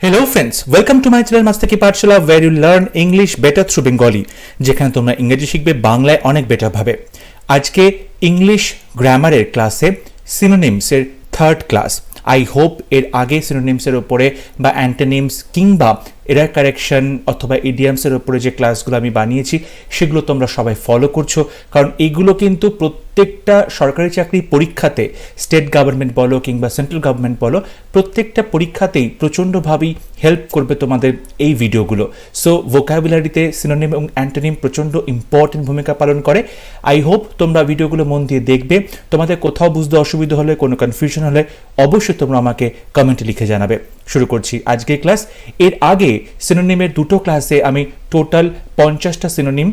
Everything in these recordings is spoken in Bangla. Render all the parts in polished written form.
Hello friends, welcome to my channel Mastaki Pathshala where you learn English better through Bengali যেখানে তোমরা ইংরেজি শিখবে বাংলায় অনেক বেটার ভাবে। আজকে ইংলিশ গ্রামারের ক্লাসে সিনোনিমস এর থার্ড ক্লাস। আই হোপ এর আগে সিনোনিমস এর উপরে বা অ্যান্টোনিমস কিংবা এরার কারেকশন অথবা ইডিয়ামস এর উপরে যে ক্লাসগুলো আমি বানিয়েছি সেগুলো তোমরা সবাই ফলো করছো, কারণ এগুলো কিন্তু প্রত্যেকটা সরকারি চাকরি পরীক্ষাতে, স্টেট গভর্নমেন্ট বলো কিংবা সেন্ট্রাল গভর্নমেন্ট বলো, প্রত্যেকটা পরীক্ষাতেই প্রচণ্ডভাবেই হেল্প করবে তোমাদের এই ভিডিওগুলো। সো ভোকাবুলারিতে সিনোনিম এবং অ্যান্টোনিম প্রচণ্ড ইম্পর্টেন্ট ভূমিকা পালন করে। আই হোপ তোমরা ভিডিওগুলো মন দিয়ে দেখবে। তোমাদের কোথাও বুঝতে অসুবিধা হলে, কোনো কনফিউশন হলে অবশ্যই তোমরা আমাকে কমেন্টে লিখে জানাবে। শুরু করছি আজকের ক্লাস। এর আগে সিনোনিমের দুটো ক্লাসে আমি টোটাল 50টা সিনোনিম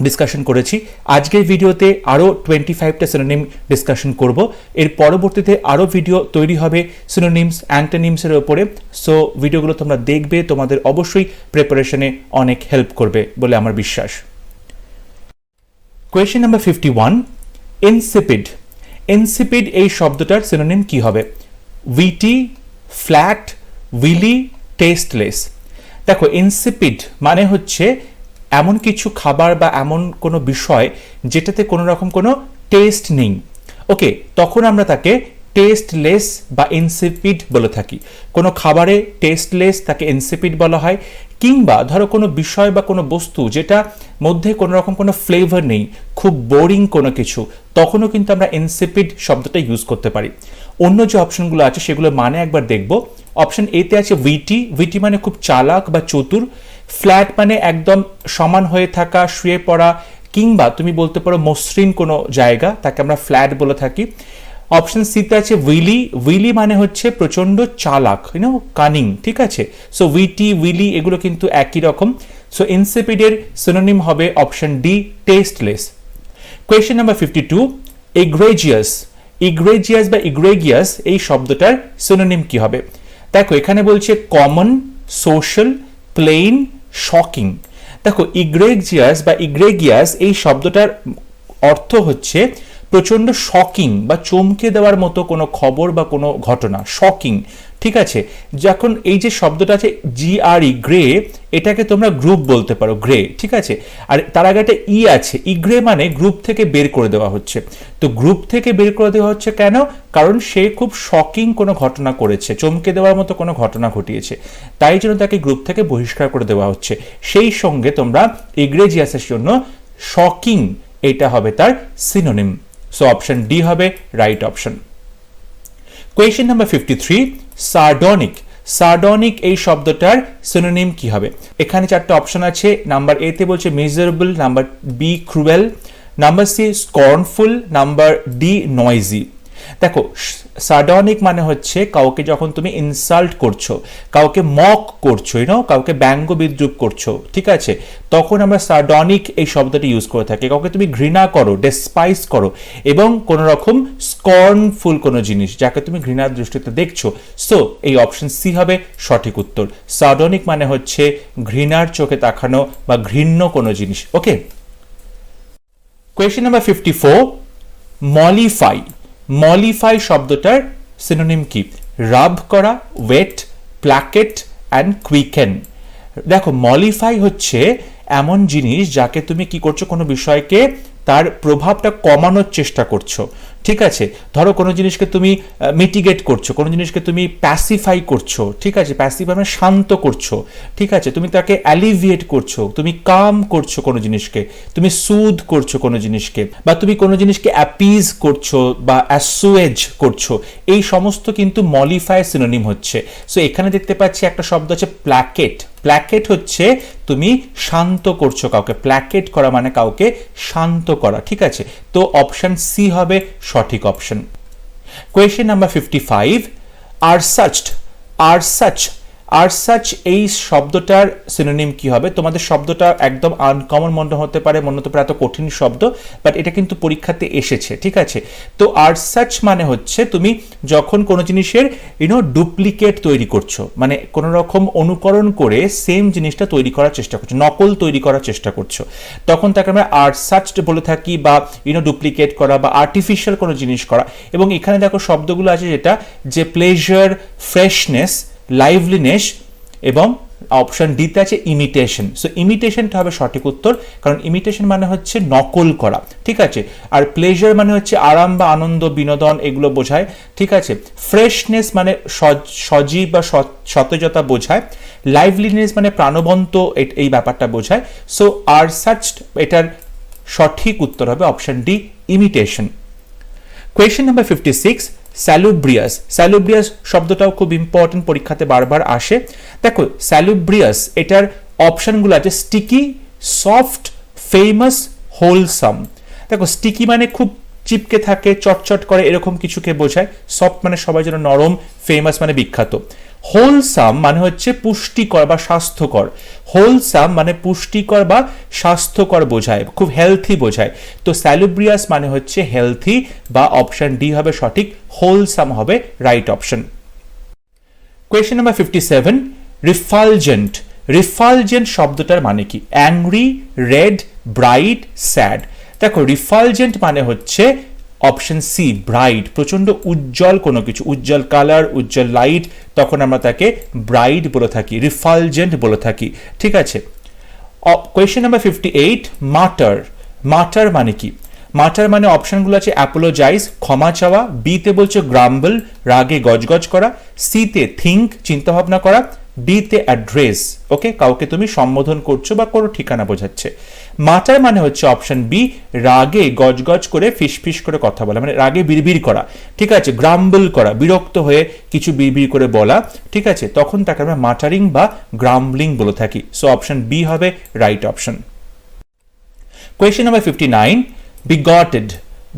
ডিসকাশন করেছি। আজকের ভিডিওতে আরও 25টা সিনোনিম ডিসকাশন করব। এর পরবর্তীতে আরও ভিডিও তৈরি হবে সিনোনিমস অ্যান্টোনিমসের উপরে। সো ভিডিওগুলো তোমরা দেখবে, তোমাদের অবশ্যই প্রিপারেশনে অনেক হেল্প করবে বলে আমার বিশ্বাস। Question number 51, insipid. ইনসিপিড এই শব্দটার সিনোনিম কি হবে? Witty, flat, wily, tasteless. দেখো, ইনসিপিড মানে হচ্ছে এমন কিছু খাবার বা এমন কোনো বিষয় যেটাতে কোনো রকম কোনো টেস্ট নেই। ওকে, তখন আমরা তাকে টেস্টলেস বা ইনসিপিড বলে থাকি। কোনো খাবারে টেস্টলেস তাকে ইনসিপিড বলা হয়, কিংবা ধরো কোনো বিষয় বা কোনো বস্তু যেটা মধ্যে কোনো রকম কোনো ফ্লেভার নেই, খুব বোরিং কোনো কিছু, তখনও কিন্তু আমরা ইনসিপিড শব্দটা ইউজ করতে পারি। অন্য যে অপশনগুলো আছে সেগুলো মানে একবার দেখব। অপশন এতে আছে উইটি। উইটি মানে খুব চালাক বা চতুর। ফ্ল্যাট মানে একদম সমান হয়ে থাকা, শুয়ে পড়া, কিংবা তুমি বলতে পারো মসৃণ কোনো জায়গা, তাকে আমরা ফ্ল্যাট বলে থাকি। অপশন সিতে আছে উইলি। উইলি মানে হচ্ছে প্রচন্ড চালাক, কানিং, ঠিক আছে। সো উইটি, উইলি এগুলো কিন্তু একই রকম। সো ইনসিপিডের সিনোনিম হবে option D, tasteless. Question number 52, এগ্রেজিয়াস। ইগ্রেজিয়াস বা ইগ্রেগিয়াস এই শব্দটার সিনোনিম কি হবে? দেখো, এখানে বলছে কমন, সোশ্যাল, প্লেইন, শকিং। দেখো, ইগ্রেজিয়াস বা ইগ্রেগিয়াস এই শব্দটার অর্থ হচ্ছে প্রচণ্ড শকিং বা চমকে দেওয়ার মতো কোনো খবর বা কোনো ঘটনা, শকিং, ঠিক আছে। যখন এই যে শব্দটা আছে GRE, গ্রে, এটাকে তোমরা গ্রুপ বলতে পারো, গ্রে, ঠিক আছে। আর তার আগে একটা ই আছে, ইগ্রে মানে গ্রুপ থেকে বের করে দেওয়া হচ্ছে। তো গ্রুপ থেকে বের করে দেওয়া হচ্ছে কেন? কারণ সে খুব শকিং কোনো ঘটনা করেছে, চমকে দেওয়ার মতো কোনো ঘটনা ঘটিয়েছে, তাই জন্য তাকে গ্রুপ থেকে বহিষ্কার করে দেওয়া হচ্ছে। সেই সঙ্গে তোমরা ইগ্রেজিয়াসের জন্য শকিং, এটা হবে তার সিনোনিম। সো অপশন ডি হবে রাইট অপশন। Question number 53, সার্ডনিক। সার্ডনিক এই শব্দটার সিনোনিম কি হবে? এখানে চারটা অপশন আছে। নাম্বার এ তে বলছে miserable, number B cruel, number C scornful, number D noisy. দেখো, সার্ডনিক মানে হচ্ছে কাউকে যখন তুমি ইনসাল্ট করছো, কাউকে মক করছো, কাউকে ব্যঙ্গ বিদ্রুপ করছো, ঠিক আছে, তখন আমরা সার্ডনিক এই শব্দটি ইউজ করে থাকি। কাউকে তুমি ঘৃণা করো, ডেসপাইস করো, এবং কোন রকম স্কর্নফুল কোনো জিনিস যাকে তুমি ঘৃণার দৃষ্টিতে দেখছো। সো এই অপশন সি হবে সঠিক উত্তর। সার্ডনিক মানে হচ্ছে ঘৃণার চোখে তাকানো বা ঘৃণ্য কোনো জিনিস। ওকে, কোয়েশ্চেন নাম্বার 54, মলিফাই। মলিফাই শব্দটার সিনোনিম কি? রাব করা, ওয়েট, প্ল্যাকেট অ্যান্ড কুইকেন। দেখো, মলিফাই হচ্ছে এমন জিনিস যাকে তুমি কি করছো, কোনো বিষয়কে তার প্রভাবটা কমানোর চেষ্টা করছো, ঠিক আছে। ধরো কোনো জিনিসকে তুমি মিটিগেট করছো, কোনো জিনিসকে তুমি প্যাসিফাই করছো, ঠিক আছে, প্যাসিফাই মানে শান্ত করছো, ঠিক আছে, তুমি তাকে অ্যালিভিয়েট করছো, তুমি কাম করছো কোনো জিনিসকে, তুমি সুদ করছো কোনো জিনিসকে, বা তুমি কোনো জিনিসকে অ্যাপিজ করছো বা অ্যাসুয়েজ করছো, এই সমস্ত কিন্তু মলিফাই সিনোনিম হচ্ছে। সো এখানে দেখতে পাচ্ছি একটা শব্দ আছে প্ল্যাকেট। প্ল্যাকেট হচ্ছে তুমি শান্ত করছো কাউকে, প্ল্যাকেট করা মানে কাউকে শান্ত করা, ঠিক আছে। তো অপশন সি হবে সঠিক অপশন। Question number 55, আরসাচড। আরসাচ। আরসাচ এই শব্দটার সিনোনিম কি হবে? তোমাদের শব্দটা একদম আনকমন মনে হতে পারে, মনে হতে পারে এত কঠিন শব্দ, বাট এটা কিন্তু পরীক্ষাতে এসেছে, ঠিক আছে। তো আরসাচ মানে হচ্ছে তুমি যখন কোনো জিনিসের ডুপ্লিকেট তৈরি করছো, মানে কোনো রকম অনুকরণ করে সেম জিনিসটা তৈরি করার চেষ্টা করছো, নকল তৈরি করার চেষ্টা করছো, তখন তাকে আমরা আরসাচড বলে থাকি, বা ডুপ্লিকেট করা বা আর্টিফিশিয়াল কোনো জিনিস করা। এবং এখানে দেখো শব্দগুলো আছে যেটা যে প্লেজার, ফ্রেশনেস, লাইভলিনেস, এবং অপশন ডিতে আছে ইমিটেশন। সো ইমিটেশনটা হবে সঠিক উত্তর, কারণ ইমিটেশন মানে হচ্ছে নকল করা, ঠিক আছে। আর প্লেজার মানে হচ্ছে আরাম বা আনন্দ, বিনোদন, এগুলো বোঝায়, ঠিক আছে। ফ্রেশনেস মানে সজীব বা সতেজতা বোঝায়। লাইভলিনেস মানে প্রাণবন্ত, এই ব্যাপারটা বোঝায়। সো আর সাচ এটার সঠিক উত্তর হবে option D, imitation. Question number 56, স্যালুব্রিয়াস। স্যালুব্রিয়াস শব্দটাও খুব ইম্পর্টেন্ট, পরীক্ষাতে বারবার আসে। দেখো স্যালুব্রিয়াস এটার অপশনগুলো আছে স্টিকি, সফট, ফেমাস, হোলসাম। দেখো স্টিকি মানে খুব চিপকে থাকে, চটচট করে, এরকম কিছুকে বোঝায়। সফট মানে সবাই যেন নরম, ফেমাস মানে বিখ্যাত। হোলসাম মানে হচ্ছে পুষ্টিকর বা স্বাস্থ্যকর। হোলসাম মানে পুষ্টিকর বা স্বাস্থ্যকর বোঝায়, খুব হেলথি বোঝায়। তো স্যালুব্রিয়াস মানে হচ্ছে হেলথি, বা অপশন ডি হবে সঠিক, হোলসাম হবে রাইট অপশন। Question number 57, রিফালজেন্ট। রিফালজেন্ট শব্দটার মানে কি? Angry, red, bright, sad. দেখো রিফালজেন্ট মানে হচ্ছে অপশন সি, ব্রাইট, প্রচন্ড উজ্জ্বল কোনো কিছু, উজ্জ্বল কালার, উজ্জ্বল লাইট, তখন আমরা তাকে ব্রাইট বলে থাকি, রিফালজেন্ট বলে থাকি, ঠিক আছে। কোয়েশ্চেন নাম্বার 58, মাটার। মাটার মানে কি? মাটার মানে অপশনগুলো আছে অ্যাপোলোজাইজ, ক্ষমা চাওয়া, বিতে বলছে গ্রাম্বল, রাগে গজগজ করা, সিতে থিঙ্ক, চিন্তা ভাবনা করা, ডিতে অ্যাড্রেস, ওকে, কাউকে তুমি সম্বোধন করছো বা কোনো ঠিকানা বোঝাচ্ছে। মাটার মানে হচ্ছে অপশন বি, রাগে গজগজ করে, ফিসফিস করে কথা বলা, মানে রাগে বিড়বিড় করা, ঠিক আছে। গ্রাম্বল করা, বিরক্ত হয়ে কিছু বিড়বিড় করে বলা, ঠিক আছে, তখন তাকে আমরা মাটারিং বা গ্রাম্বলিং বলে থাকি। সো অপশন বি হবে রাইট অপশন। Question number 59, বিগটেড।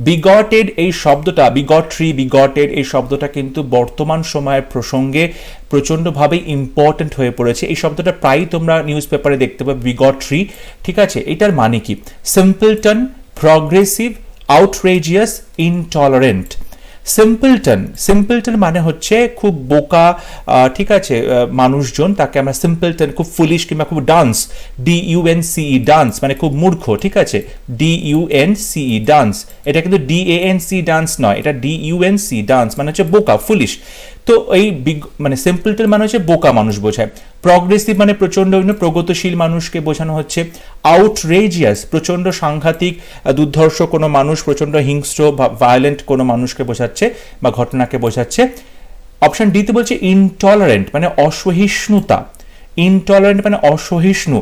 বিগটেড এই শব্দটা, বিগট্রি, বিগটেড এই শব্দটা কিন্তু বর্তমান সময়ের প্রসঙ্গে প্রচণ্ডভাবে ইম্পর্টেন্ট হয়ে পড়েছে। এই শব্দটা প্রায় তোমরা নিউজ পেপারে দেখতে পাবে, বিগট্রি, ঠিক আছে। এটার মানে কি? সিম্পলটন, প্রগ্রেসিভ, আউটরেজিয়াস, ইনটলারেন্ট। সিম্পলটন, সিম্পলটন মানে হচ্ছে খুব বোকা, ঠিক আছে, মানুষজন, তাকে আমরা সিম্পলটন, খুব ফুলিশ কিংবা খুব ডান্স, DUNCE, ডান্স মানে খুব মূর্খ, ঠিক আছে, DUNCE, ডান্স। এটা কিন্তু DANC ডান্স নয়, এটা DUNC, ডান্স মানে হচ্ছে বোকা, ফুলিশ। তো এই মানে সিম্পলটন মানে হচ্ছে বোকা মানুষ বোঝায়। প্রগ্রেসিভ মানে প্রচন্ড প্রগতিশীল মানুষকে বোঝানো হচ্ছে। আউটরেজিয়াস প্রচন্ড সাংঘাতিক, দুর্ধর্ষ কোনো মানুষ, প্রচন্ড হিংস্র বা ভায়োলেন্ট কোনো মানুষকে বোঝাচ্ছে বা ঘটনাকে বোঝাচ্ছে। অপশন ডিতে বলছে ইনটলারেন্ট মানে অসহিষ্ণুতা। ইনটলারেন্ট মানে অসহিষ্ণু,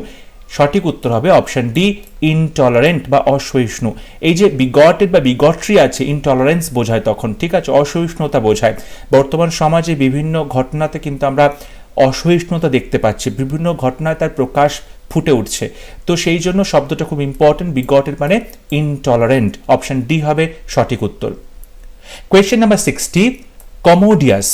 সঠিক উত্তর হবে অপশন ডি, ইনটলারেন্ট বা অসহিষ্ণু। এই যে বিগটেড বা বিগট্রি আছে, ইনটলারেন্স বোঝায় তখন, ঠিক আছে, অসহিষ্ণুতা বোঝায়। বর্তমান সমাজে বিভিন্ন ঘটনাতে কিন্তু আমরা অসহিষ্ণুতা দেখতে পাচ্ছি, বিভিন্ন ঘটনায় তার প্রকাশ ফুটে উঠছে। তো সেই জন্য শব্দটা খুব ইম্পর্টেন্ট, বিগটেড মানে ইনটলারেন্ট, অপশন ডি হবে সঠিক উত্তর। Question number 60, কমোডিয়াস।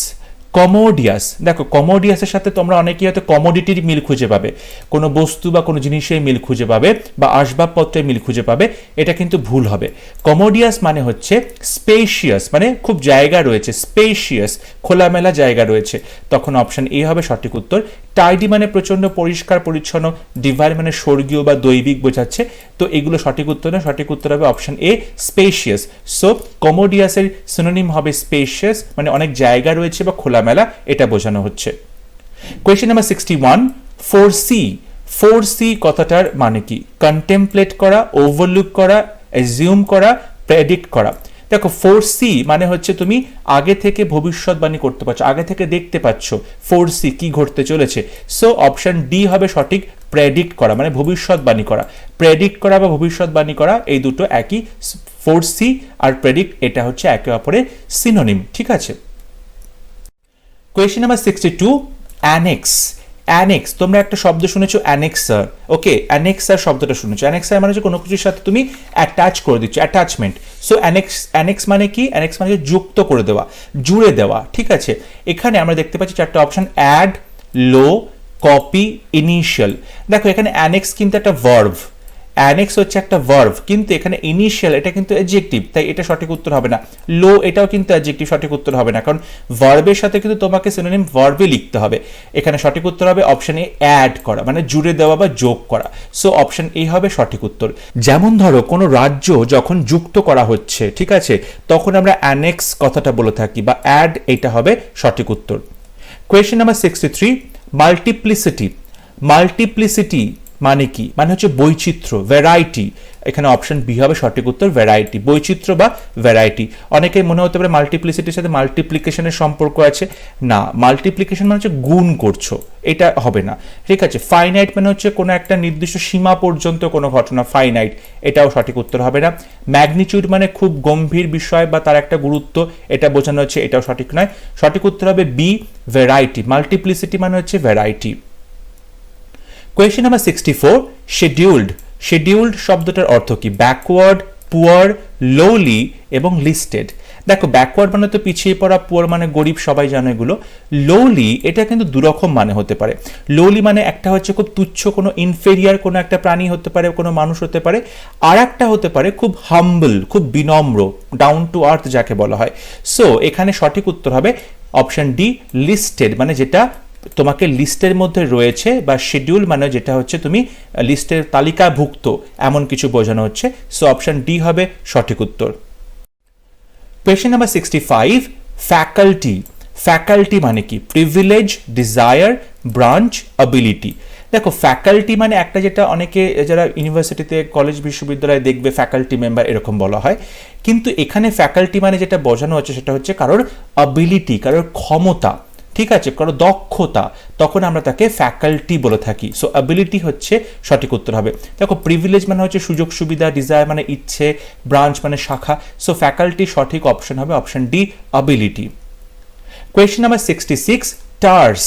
কমোডিয়াস, দেখো কমোডিয়াসের সাথে তোমরা অনেকেই হয়তো কমোডিটির মিল খুঁজে পাবে, কোনো বস্তু বা কোনো জিনিসের মিল খুঁজে পাবে বা আসবাবপত্রের মিল খুঁজে পাবে, এটা কিন্তু ভুল হবে। কমোডিয়াস মানে হচ্ছে স্পেশিয়াস, মানে খুব জায়গা রয়েছে, স্পেশিয়াস খোলামেলা জায়গা রয়েছে, তখন অপশন এ হবে সঠিক উত্তর। টাইডি মানে প্রচন্ড পরিষ্কার পরিচ্ছন্ন, ডিভাইন মানে স্বর্গীয় বা দৈবিক বোঝাচ্ছে, তো এগুলো সঠিক উত্তর না, সঠিক উত্তর হবে অপশন এ, স্পেশিয়াস। সো কমোডিয়াসের সিনোনিম হবে স্পেশিয়াস, মানে অনেক জায়গা রয়েছে বা খোলামেলা, এটা বোঝানো হচ্ছে। Question number 61, foresee. ফোরসি কথাটার মানে কি? কন্টেমপ্লেট করা, ওভারলুক করা, অ্যাজিউম করা, প্রেডিক্ট করা। দেখো ফোরসি মানে হচ্ছে তুমি আগে থেকে ভবিষ্যৎবাণী করতে পারছো, আগে থেকে দেখতে পাচ্ছ ফোরসি কি ঘটতে চলেছে। সো অপশন ডি হবে সঠিক, প্রেডিক্ট করা মানে ভবিষ্যৎবাণী করা। প্রেডিক্ট করা বা ভবিষ্যৎবাণী করা এই দুটো একই, ফোরসি আর প্রেডিক্ট এটা হচ্ছে একে অপরের সিনোনিম, ঠিক আছে। Question number 62, annexe. অ্যানেক্স, তোমরা একটা শব্দ শুনেছো অ্যানেক্সার, ওকে, অ্যানেক্সার শব্দটা শুনেছো। অ্যানেক্সার মানে হচ্ছে কোনো কিছুর সাথে তুমি অ্যাটাচ করে দিচ্ছ, অ্যাটাচমেন্ট। সো অ্যানেক্স মানে কি? অ্যানেক্স মানে যুক্ত করে দেওয়া, জুড়ে দেওয়া, ঠিক আছে। এখানে আমরা দেখতে পাচ্ছি চারটা অপশন, অ্যাড, লো, কপি, ইনিশিয়াল। দেখো এখানে অ্যানেক্স কিন্তু একটা ভার্ব, অ্যানেক্স হচ্ছে একটা ভার্ব, কিন্তু এখানে ইনিশিয়াল এটা কিন্তু অ্যাডজেক্টিভ, তাই এটা সঠিক উত্তর হবে না। লো এটাও কিন্তু অ্যাডজেক্টিভ, সঠিক উত্তর হবে না, কারণ ভার্বের সাথে কিন্তু তোমাকে সিনোনিম ভার্বে লিখতে হবে। এখানে সঠিক উত্তর হবে অপশন এ, অ্যাড করা মানে জুড়ে দেওয়া বা যোগ করা। সো অপশন এ হবে সঠিক উত্তর। যেমন ধরো কোনো রাজ্য যখন যুক্ত করা হচ্ছে, ঠিক আছে, তখন আমরা অ্যানেক্স কথাটা বলে থাকি বা অ্যাড, এটা হবে সঠিক উত্তর। কোয়েশ্চেন নাম্বার 63, মাল্টিপ্লিসিটি, মাল্টিপ্লিসিটি মানে কি? মানে হচ্ছে বৈচিত্র্য, ভ্যারাইটি। এখানে অপশন বি হবে সঠিক উত্তর, ভ্যারাইটি, বৈচিত্র্য বা ভ্যারাইটি। অনেকের মনে হতে পারে মাল্টিপ্লিসিটির সাথে মাল্টিপ্লিকেশনের সম্পর্ক আছে, না, মাল্টিপ্লিকেশন মানে হচ্ছে গুণ করছো, এটা হবে না, ঠিক আছে। ফাইনাইট মানে হচ্ছে কোনো একটা নির্দিষ্ট সীমা পর্যন্ত কোনো ঘটনা, ফাইনাইট, এটাও সঠিক উত্তর হবে না। ম্যাগনিটিউড মানে খুব গম্ভীর বিষয় বা তার একটা গুরুত্ব, এটা বোঝানো হচ্ছে, এটাও সঠিক নয়। সঠিক উত্তর হবে বি, ভ্যারাইটি। মাল্টিপ্লিসিটি মানে হচ্ছে variety. Question number 64, scheduled. Scheduled শব্দটার অর্থ কি? ব্যাকওয়ার্ড, পুয়ার, লোলি এবং লিস্টেড। দেখো, ব্যাকওয়ার্ড মানে তো পিছিয়ে পড়া, পুয়ার মানে গরিব, সবাই জানো এগুলো। লোলি এটা কিন্তু দুরকম মানে হতে পারে। লোলি মানে একটা হচ্ছে খুব তুচ্ছ, কোনো ইনফেরিয়ার কোনো একটা প্রাণী হতে পারে, কোনো মানুষ হতে পারে। আর একটা হতে পারে খুব হাম্বল, খুব বিনম্র, ডাউন টু আর্থ যাকে বলা হয়। সো এখানে সঠিক উত্তর হবে অপশন ডি, লিস্টেড, মানে যেটা তোমাকে লিস্টের মধ্যে রয়েছে, বা শিডিউল মানে যেটা হচ্ছে তুমি লিস্টের তালিকাভুক্ত, এমন কিছু বোঝানো হচ্ছে। সো অপশন ডি হবে সঠিক উত্তর। Question number 65, faculty. ফ্যাকাল্টি মানে কি? Privilege, desire, branch, ability. দেখো, ফ্যাকাল্টি মানে একটা, যেটা অনেকে যারা ইউনিভার্সিটিতে, কলেজ, বিশ্ববিদ্যালয়ে দেখবে ফ্যাকাল্টি মেম্বার এরকম বলা হয়, কিন্তু এখানে ফ্যাকাল্টি মানে যেটা বোঝানো হচ্ছে সেটা হচ্ছে কারোর অ্যাবিলিটি, কারোর ক্ষমতা, ঠিক আছে, কারো দক্ষতা, তখন আমরা তাকে ফ্যাকাল্টি বলে থাকি। সো অ্যাবিলিটি হচ্ছে সঠিক উত্তর হবে। দেখো, প্রিভিলেজ মানে হচ্ছে সুযোগ সুবিধা, ডিজায়ার মানে ইচ্ছে, ব্রাঞ্চ মানে শাখা। সো ফ্যাকাল্টি সঠিক অপশন হবে option D, ability. Question number 66, টার্স।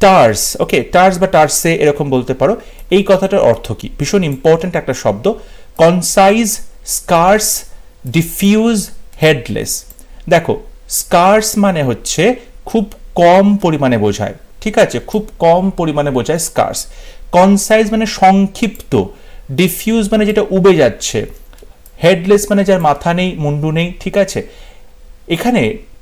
টার্স, ওকে, টার্স বা টার্সে এরকম বলতে পারো। এই কথাটার অর্থ কি? ভীষণ ইম্পর্টেন্ট একটা শব্দ। Concise, স্কার্স, diffuse, headless. দেখো, স্কার্স মানে হচ্ছে খুব কম পরিমাণে বোঝায়, ঠিক আছে, খুব কম পরিমাণে বোঝায় স্কার্স। কনসাইজ মানে সংক্ষিপ্ত। ডিফিউজ মানে যেটা উবে যাচ্ছে। হেডলেস মানে যার মাথা নেই, মুন্ডু নেই, ঠিক আছে। এখানে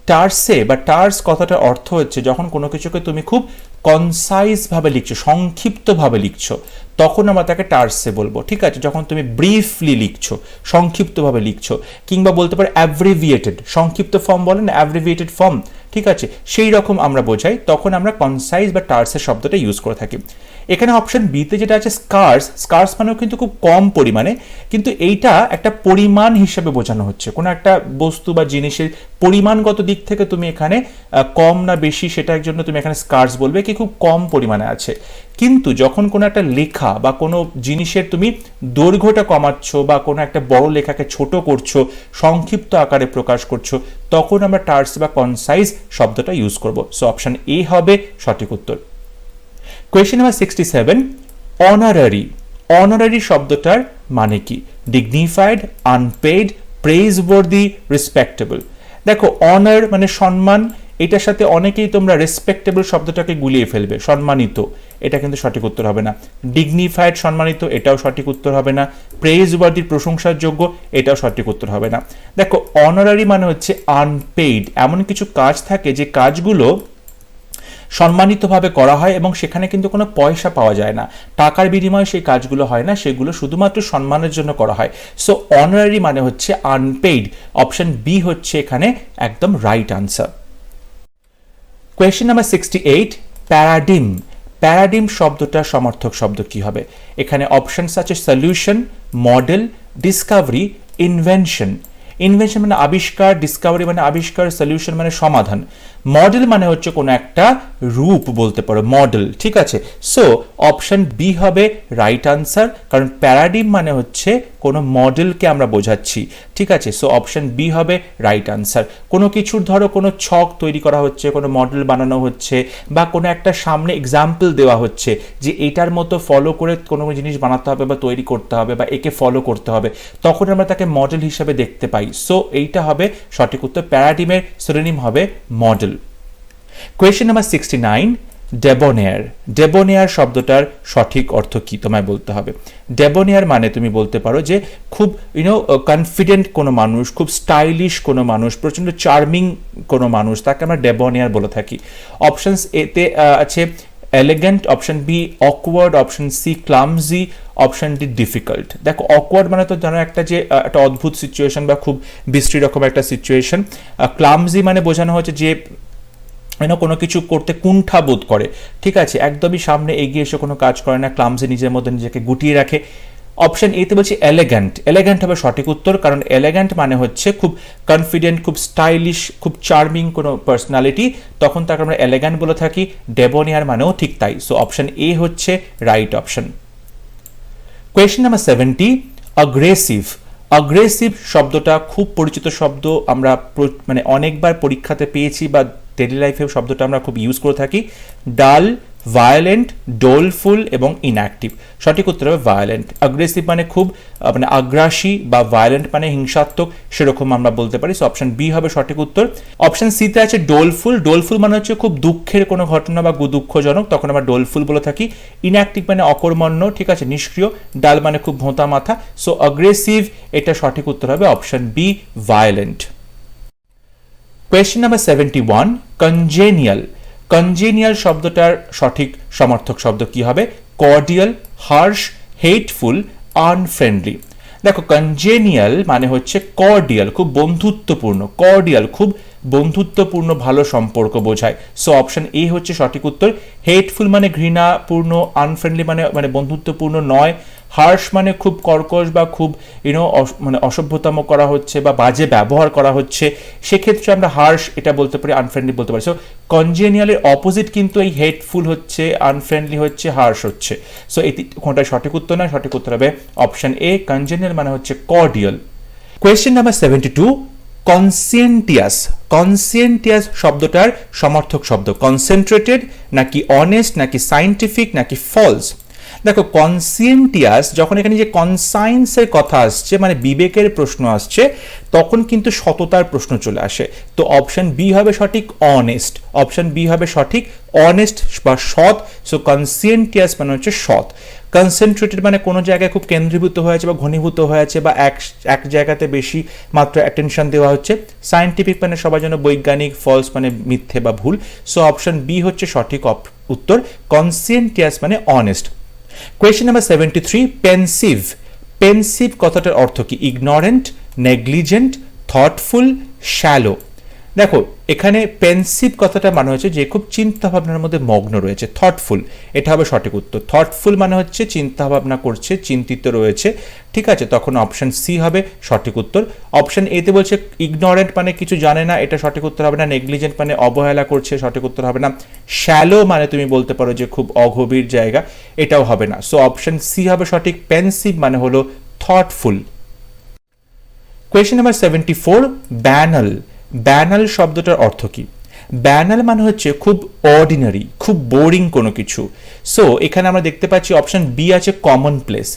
টার্সে বা টার্স কথাটার অর্থ হচ্ছে যখন কোনো কিছুকে তুমি খুব কনসাইজ ভাবে লিখছো, সংক্ষিপ্ত ভাবে লিখছো, তখন আমরা তাকে টার্সে বলবো, ঠিক আছে। যখন তুমি ব্রিফলি লিখছো, সংক্ষিপ্ত ভাবে লিখছো, কিংবা বলতে পারো অ্যাব্রিভিয়েটেড, সংক্ষিপ্ত ফর্ম বলেন, অ্যাব্রিভিয়েটেড ফর্ম, ঠিক আছে, সেই রকম আমরা বোঝাই, তখন আমরা কনসাইজ বা টার্সের শব্দটা ইউজ করে থাকি। এখানে অপশন বিতে যেটা আছে স্কার্স, স্কার্স মানেও কিন্তু খুব কম পরিমাণে, কিন্তু এইটা একটা পরিমাণ হিসেবে বোঝানো হচ্ছে, কোনো একটা বস্তু বা জিনিসের পরিমাণগত দিক থেকে তুমি এখানে কম না বেশি সেটার জন্য তুমি এখানে স্কার্স বলবে কি খুব কম পরিমাণে আছে। কিন্তু যখন কোনো একটা লেখা বা কোনো জিনিসের তুমি দৈর্ঘ্যটা কমাচ্ছ বা কোনো একটা বড় লেখাকে ছোট করছো, সংক্ষিপ্ত আকারে প্রকাশ করছো, তখন আমরা টার্স বা কনসাইজ শব্দটা ইউজ করব। সো অপশন এ হবে সঠিক উত্তর। Question number 67, honorary. অনারারি শব্দটার মানে কি? Dignified, unpaid, praiseworthy, respectable. দেখো, অনার মানে সম্মান, এটার সাথে অনেকেই তোমরা রেসপেক্টেবল শব্দটাকে গুলিয়ে ফেলবে, সম্মানিত, এটা কিন্তু সঠিক উত্তর হবে না। ডিগনিফাইড, সম্মানিত, এটাও সঠিক উত্তর হবে না। প্রেইজওয়ার্দি, প্রশংসার যোগ্য, এটাও সঠিক উত্তর হবে না। দেখো, অনারারি মানে হচ্ছে আনপেইড, এমন কিছু কাজ থাকে যে কাজগুলো সম্মানিতভাবে করা হয় এবং সেখানে কিন্তু কোনো পয়সা পাওয়া যায় না, টাকার বিনিময়ে সেই কাজগুলো হয় না, সেগুলো শুধুমাত্র সম্মানের জন্য করা হয়। সো অনারারি মানে হচ্ছে আনপেইড। অপশন বি হচ্ছে এখানে একদম রাইট আনসার। Question number 68, প্যারাডিম। প্যারাডিম শব্দটার সমার্থক শব্দ কি হবে? এখানে অপশনস আছে solution, model, Discovery, invention. Invention মানে আবিষ্কার, ডিসকভারি মানে আবিষ্কার, সলিউশন মানে সমাধান। মডেল মানে হচ্ছে কোনো একটা রূপ বলতে পারো, মডেল, ঠিক আছে। সো অপশন বি হবে রাইট আনসার, কারণ প্যারাডিম মানে হচ্ছে কোনো মডেলকে আমরা বোঝাচ্ছি, ঠিক আছে। সো অপশন বি হবে রাইট আনসার। কোনো কিছুর ধরো কোনো ছক তৈরি করা হচ্ছে, কোনো মডেল বানানো হচ্ছে, বা কোনো একটা সামনে এক্সাম্পল দেওয়া হচ্ছে যে এটার মতো ফলো করে কোনো জিনিস বানাতে হবে বা তৈরি করতে হবে বা একে ফলো করতে হবে, তখন আমরা তাকে মডেল হিসাবে দেখতে পাই। সো এইটা হবে সঠিক উত্তর। প্যারাডিমের সিনোনিম হবে মডেল। Question number 69, ডেবোনেয়ার। ডেবোনেয়ার শব্দটার সঠিক অর্থ কি তোমায় বলতে হবে। ডেবোনেয়ার মানে তুমি বলতে পারো যে খুব কনফিডেন্ট কোনো মানুষ, খুব স্টাইলিশ কোনো মানুষ, প্রচণ্ড চার্মিং কোনো মানুষ, তাকে আমরা ডেবোনেয়ার বলে থাকি। অপশনস এতে আছে elegant, option B awkward, option C clumsy, option D difficult. দেখো, অকওয়ার্ড মানে তো জানো একটা যে একটা অদ্ভুত সিচুয়েশন বা খুব বিশ্রী রকম একটা সিচুয়েশন। ক্লামজি মানে বোঝানো হচ্ছে যে কোনো কিছু করতে কুণ্ঠা বোধ করে, ঠিক আছে, একদমই সামনে এগিয়ে এসে কোনো কাজ করে না, ক্লামসি, নিজের মধ্যে নিজেকে গুটিয়ে রাখে। অপশন এতে বলছি এলিগ্যান্ট। এলিগ্যান্ট হবে সঠিক উত্তর, কারণ এলিগ্যান্ট মানে হচ্ছে খুব কনফিডেন্ট, খুব স্টাইলিশ, খুব চার্মিং কোনো পার্সোনালিটি, তখন তাকে আমরা এলিগ্যান্ট বলে থাকি। ডেবোনিয়ার মানেও ঠিক তাই। সো অপশন এ হচ্ছে right option. Question number 70, aggressive. Aggressive শব্দটা খুব পরিচিত শব্দ, আমরা মানে অনেকবার পরীক্ষাতে পেয়েছি বা ডেইলি লাইফে শব্দটা আমরা খুব ইউজ করে থাকি। ডাল, ভায়োলেন্ট, ডোলফুল এবং ইনঅ্যাক্টিভ। সঠিক উত্তর হবে ভায়োলেন্ট। অ্যাগ্রেসিভ মানে খুব মানে আগ্রাসী, বা ভায়োলেন্ট মানে হিংসাত্মক, সেরকম আমরা বলতে পারি। সো অপশন বি হবে সঠিক উত্তর। অপশন সিতে আছে ডোলফুল। ডোলফুল মানে হচ্ছে খুব দুঃখের কোনো ঘটনা বা দুঃখজনক, তখন আমরা ডোলফুল বলে থাকি। ইনঅ্যাক্টিভ মানে অকর্মণ্য, ঠিক আছে, নিষ্ক্রিয়। ডাল মানে খুব ভোঁতা মাথা। সো অ্যাগ্রেসিভ, এটা সঠিক উত্তর হবে option B, violent. Question number 71, congenial. Congenial শব্দটার সঠিক সমার্থক শব্দ কি হবে? Cordial, harsh, hateful, unfriendly. দেখো, কনজেনিয়াল মানে হচ্ছে কর্ডিয়াল, খুব বন্ধুত্বপূর্ণ। কর্ডিয়াল খুব বন্ধুত্বপূর্ণ, ভালো সম্পর্ক বোঝায়। সো অপশন এ হচ্ছে সঠিক উত্তর। হেটফুল মানে ঘৃণাপূর্ণ, আনফ্রেন্ডলি মানে বন্ধুত্বপূর্ণ নয়, হার্শ মানে খুব কর্কশ বা খুব মানে অসভ্যতম করা হচ্ছে বা বাজে ব্যবহার করা হচ্ছে, সেক্ষেত্রে আমরা হার্শ এটা বলতে পারি, আনফ্রেন্ডলি বলতে পারি। সো কনজেনিয়ালের অপোজিট কিন্তু এই হেটফুল হচ্ছে, আনফ্রেন্ডলি হচ্ছে, হার্শ হচ্ছে। সো এটি কোনটা সঠিক উত্তর নয়, সঠিক উত্তর হবে অপশন এ, কনজেনিয়াল মানে হচ্ছে কর্ডিয়াল। Question number 72, কনসিয়েন্টিয়াস। কনসিয়েন্টিয়াস শব্দটার সমার্থক শব্দ কনসেন্ট্রেটেড, নাকি অনেস্ট, নাকি সায়েন্টিফিক, নাকি ফলস। দেখো, কনসিয়েন্টিয়াস যখন এখানে যে কনসাইন্সের কথা আসছে, মানে বিবেকের প্রশ্ন আসছে, তখন কিন্তু সততার প্রশ্ন চলে আসে। তো অপশন বি হবে সঠিক, অনেস্ট। অপশন বি হবে সঠিক, অনেস্ট বা সৎ। সো কনসিয়েন্টিয়াস মানে হচ্ছে সৎ। কনসেন্ট্রেটেড মানে কোনো জায়গায় খুব কেন্দ্রীভূত হয়েছে বা ঘনীভূত হয়েছে, বা এক জায়গাতে বেশি মাত্র অ্যাটেনশন দেওয়া হচ্ছে। সায়েন্টিফিক মানে সবার জন্য বৈজ্ঞানিক, ফলস মানে মিথ্যে বা ভুল। সো অপশন বি হচ্ছে সঠিক উত্তর, কনসিয়েন্টিয়াস মানে অনেস্ট। Question number 73, পেনসিভ। পেনসিভ কথাটার অর্থ কি? Ignorant, negligent, thoughtful, shallow. দেখো, এখানে পেনসিভ কথাটা মানে হচ্ছে যে খুব চিন্তা ভাবনার মধ্যে মগ্ন রয়েছে। থটফুল, এটা হবে সঠিক উত্তর। থটফুল মানে হচ্ছে চিন্তা ভাবনা করছে, চিন্তিত রয়েছে, ঠিক আছে, তখন অপশন সি হবে সঠিক উত্তর। অপশন এতে বলছে ইগনোরেন্ট মানে কিছু জানে না, এটা সঠিক উত্তর হবে না। নেগলিজেন্ট মানে অবহেলা করছে, সঠিক উত্তর হবে না। শ্যালো মানে তুমি বলতে পারো যে খুব অগভীর জায়গা, এটাও হবে না। সো অপশন সি হবে সঠিক, পেনসিভ মানে হলো থটফুল। Question number 74, ব্যানাল। ব্যানাল শব্দটার অর্থ কি? ব্যানাল মানে হচ্ছে খুব অর্ডিনারি, খুব বোরিং কোনো কিছু। সো এখানে আমরা দেখতে পাচ্ছি অপশন বি আছে কমন প্লেস।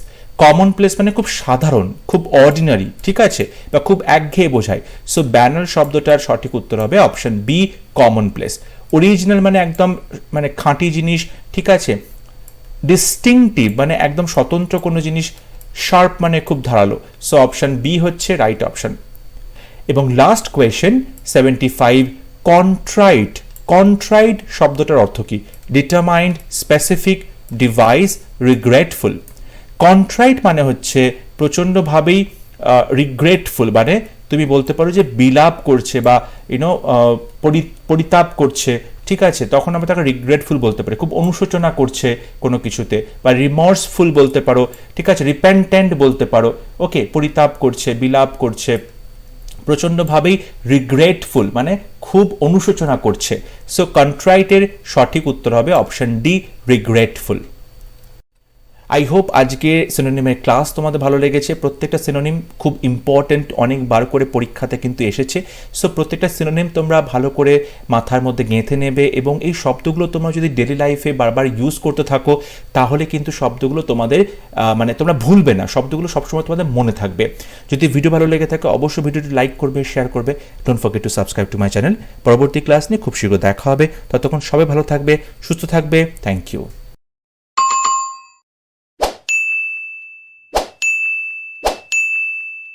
কমন প্লেস মানে খুব সাধারণ, খুব অর্ডিনারি, ঠিক আছে, বা খুব একঘেয়ে বোঝায়। সো ব্যানাল শব্দটার সঠিক উত্তর হবে option B, commonplace. Original মানে একদম মানে খাঁটি জিনিস, ঠিক আছে। ডিস্টিংটিভ মানে একদম স্বতন্ত্র কোনো জিনিস। শার্প মানে খুব ধারালো। সো অপশন বি হচ্ছে রাইট অপশন। এবং লাস্ট কোয়েশ্চেন 75, কন্ট্রাইট। কন্ট্রাইট শব্দটার অর্থ কি? Determined, specific, device, regretful. Contrite মানে হচ্ছে প্রচণ্ডভাবেই রিগ্রেটফুল, মানে তুমি বলতে পারো যে বিলাপ করছে বা পরিতাপ করছে, ঠিক আছে, তখন আমরা তাকে রিগ্রেটফুল বলতে পারি। খুব অনুশোচনা করছে কোনো কিছুতে, বা রিমর্সফুল বলতে পারো, ঠিক আছে, রিপেন্টেন্ট বলতে পারো। ওকে, পরিতাপ করছে, বিলাপ করছে, প্রচণ্ডভাবেই রিগ্রেটফুল মানে খুব অনুশোচনা করছে। সো কন্ট্রাইটের সঠিক উত্তর হবে option D, regretful. I hope আজকে সিনোনিমের ক্লাস তোমাদের ভালো লেগেছে। প্রত্যেকটা সিনোনিম খুব ইম্পর্টেন্ট, অনেকবার করে পরীক্ষাতে কিন্তু এসেছে। সো প্রত্যেকটা সিনোনিম তোমরা ভালো করে মাথার মধ্যে গেঁথে নেবে, এবং এই শব্দগুলো তোমরা যদি ডেলি লাইফে বারবার ইউজ করতে থাকো, তাহলে কিন্তু শব্দগুলো তোমাদের মানে তোমরা ভুলবে না, শব্দগুলো সবসময় তোমাদের মনে থাকবে। যদি ভিডিও ভালো লেগে থাকে অবশ্যই ভিডিওটি লাইক করবে, শেয়ার করবে। Don't forget to subscribe to my channel. পরবর্তী ক্লাস নিয়ে খুব শীঘ্র দেখা হবে। ততক্ষণ সবাই ভালো থাকবে, সুস্থ থাকবে। Thank you.